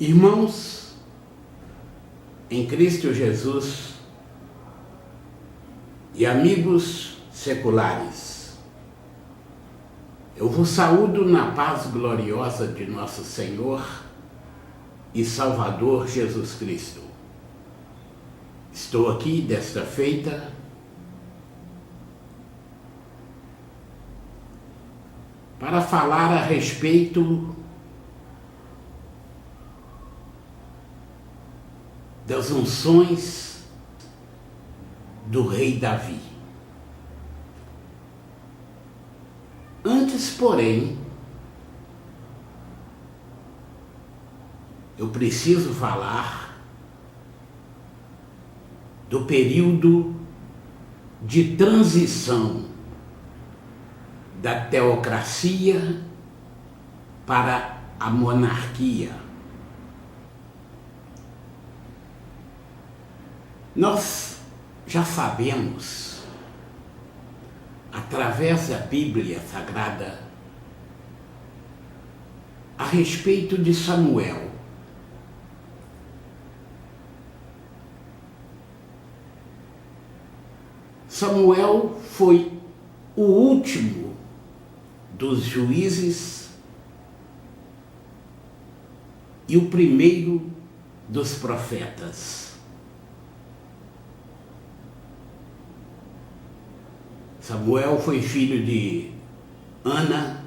Irmãos, em Cristo Jesus e amigos seculares, eu vos saúdo na paz gloriosa de nosso Senhor e Salvador Jesus Cristo. Estou aqui desta feita para falar a respeito das unções do rei Davi. Antes, porém, eu preciso falar do período de transição da teocracia para a monarquia. Nós já sabemos, através da Bíblia Sagrada, a respeito de Samuel. Samuel foi o último dos juízes e o primeiro dos profetas. Samuel foi filho de Ana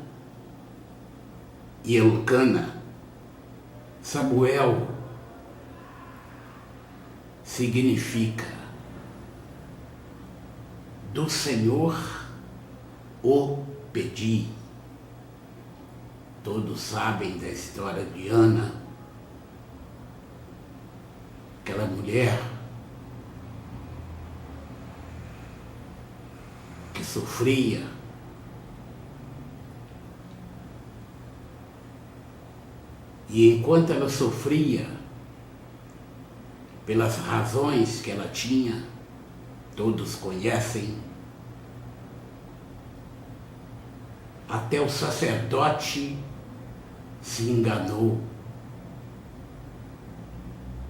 e Elcana. Samuel significa do Senhor o pedi. Todos sabem da história de Ana, aquela mulher que sofria e enquanto ela sofria pelas razões que ela tinha, todos conhecem, até o sacerdote se enganou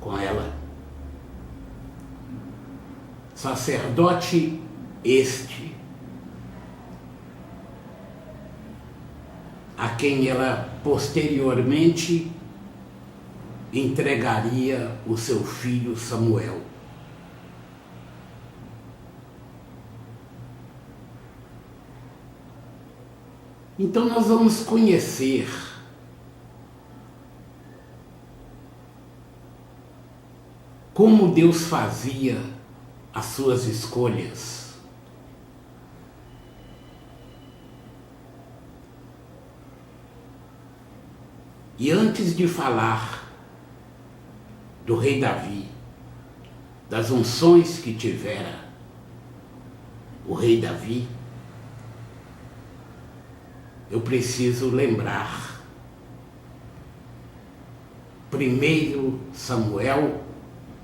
com ela. Sacerdote este a quem ela posteriormente entregaria o seu filho Samuel. Então nós vamos conhecer como Deus fazia as suas escolhas. E antes de falar do rei Davi, das unções que tivera o rei Davi, eu preciso lembrar 1 Samuel,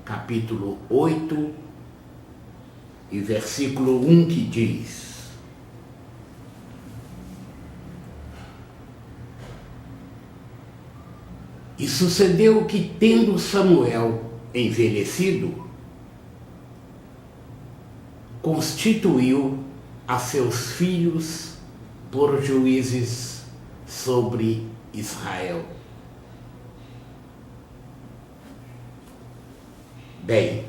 capítulo 8, e versículo 1, que diz: E sucedeu que, tendo Samuel envelhecido, constituiu a seus filhos por juízes sobre Israel. Bem,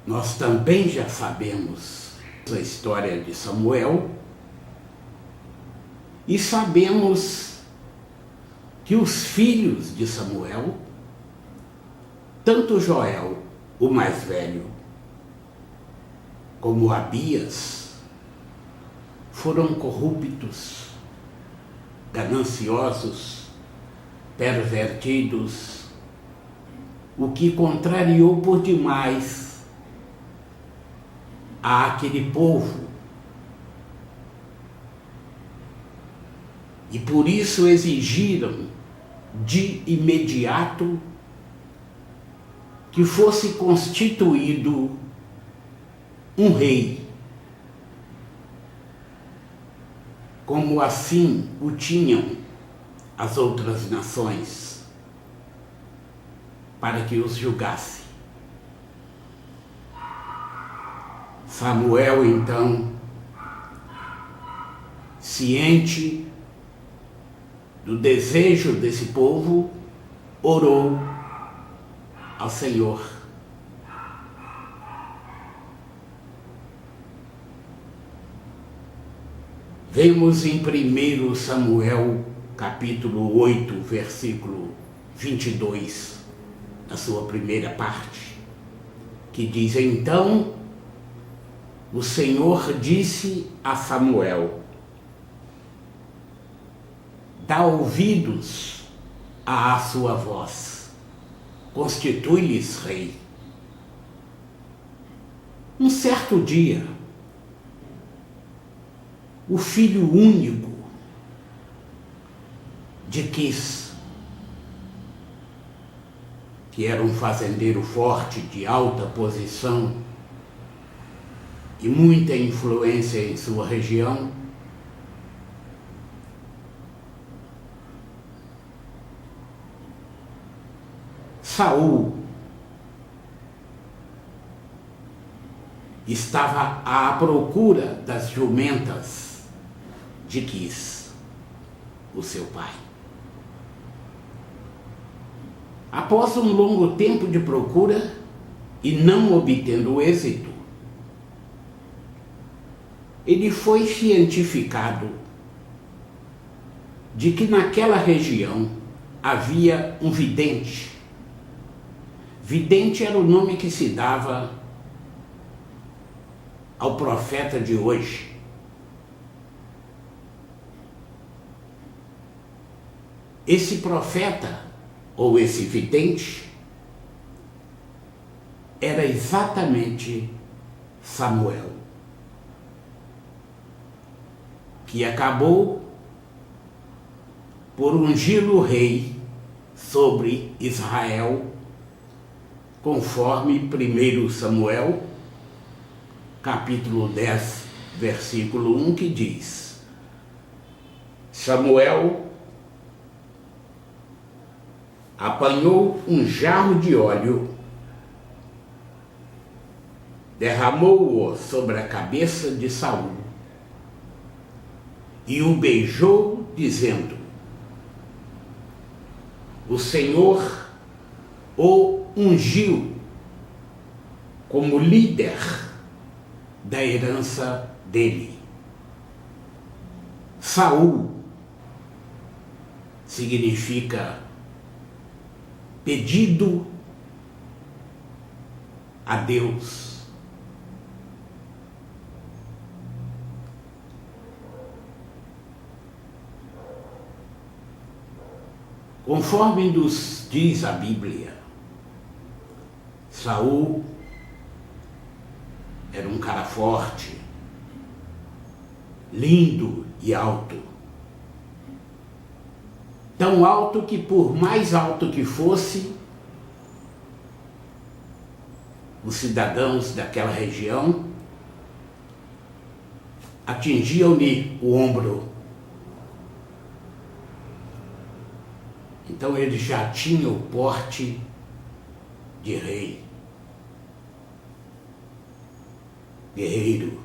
nós também já sabemos a história de Samuel e sabemos que os filhos de Samuel, tanto Joel, o mais velho, como Abias, foram corruptos, gananciosos, pervertidos, o que contrariou por demais àquele povo. E por isso exigiram de imediato que fosse constituído um rei como assim o tinham as outras nações, para que os julgasse. Samuel, então, ciente do desejo desse povo, orou ao Senhor. Vemos em 1 Samuel, capítulo 8, versículo 22, na sua primeira parte, que diz: então o Senhor disse a Samuel: dá ouvidos à sua voz, constitui-lhes rei. Um certo dia, o filho único de Quis, que era um fazendeiro forte, de alta posição e muita influência em sua região, Saul estava à procura das jumentas de Quis, o seu pai. Após um longo tempo de procura e não obtendo êxito, ele foi cientificado de que naquela região havia um vidente. Vidente era o nome que se dava ao profeta de hoje. Esse profeta, ou esse vidente, era exatamente Samuel, que acabou por ungí-lo rei sobre Israel, conforme 1 Samuel, capítulo 10, versículo 1, que diz: Samuel apanhou um jarro de óleo, derramou-o sobre a cabeça de Saul e o beijou, dizendo: o Senhor o ungiu como líder da herança dele. Saul significa pedido a Deus. Conforme nos diz a Bíblia, Saul era um cara forte, lindo e alto. Tão alto que, por mais alto que fosse, os cidadãos daquela região atingiam-lhe o ombro. Então ele já tinha o porte de rei, guerreiro.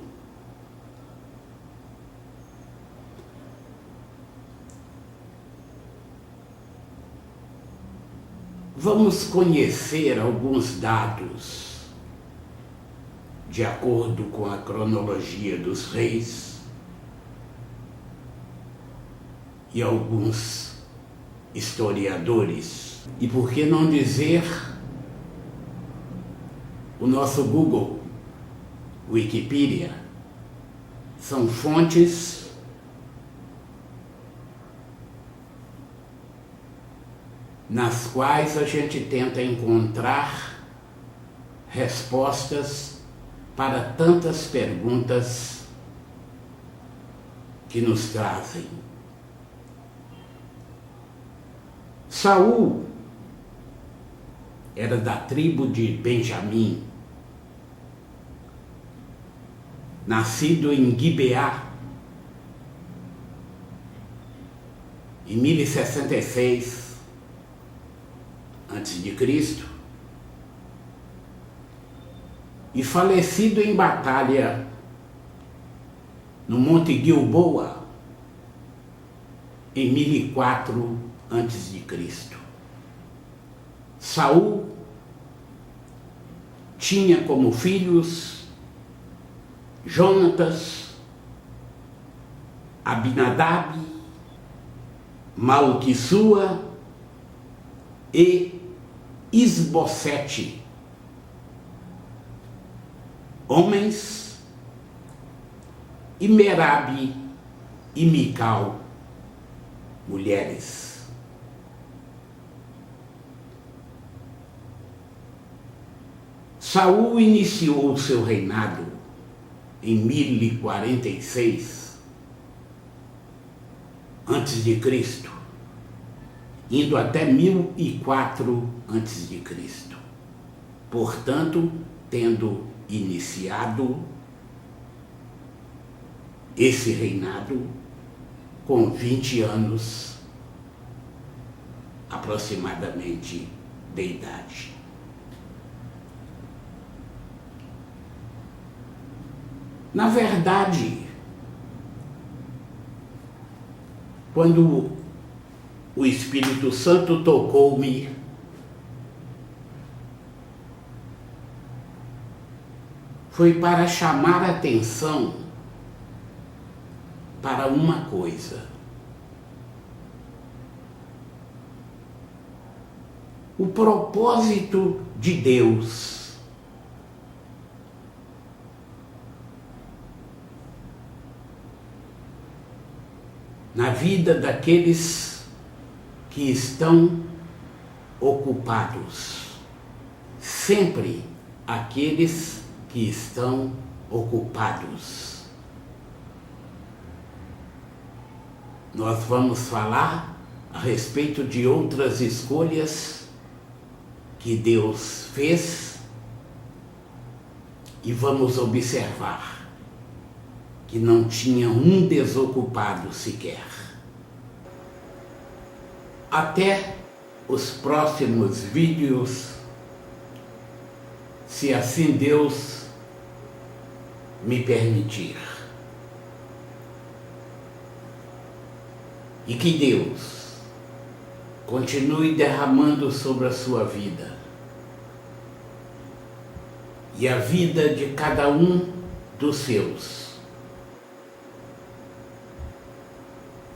Vamos conhecer alguns dados de acordo com a cronologia dos reis e alguns historiadores. E por que não dizer o nosso Google, Wikipedia? São fontes nas quais a gente tenta encontrar respostas para tantas perguntas que nos trazem. Saul era da tribo de Benjamim, nascido em Gibeá, em 1066 a.C., e falecido em batalha no Monte Gilboa em 1004 a.C. Saul tinha como filhos Jonatas, Abinadab, Malquissua e Isbosete, homens, e Merabe e Mical, mulheres. Saul iniciou seu reinado em 1046 a.C., indo até 1004 a.C., portanto, tendo iniciado esse reinado com 20 anos aproximadamente de idade. Na verdade, quando o Espírito Santo tocou-me, foi para chamar a atenção para uma coisa. O propósito de Deus na vida daqueles que estão ocupados. Sempre aqueles que estão ocupados. Nós vamos falar a respeito de outras escolhas que Deus fez e vamos observar que não tinha um desocupado sequer. Até os próximos vídeos, se assim Deus me permitir. E que Deus continue derramando sobre a sua vida e a vida de cada um dos seus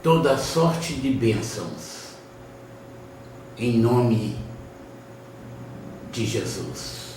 toda sorte de bênçãos, em nome de Jesus.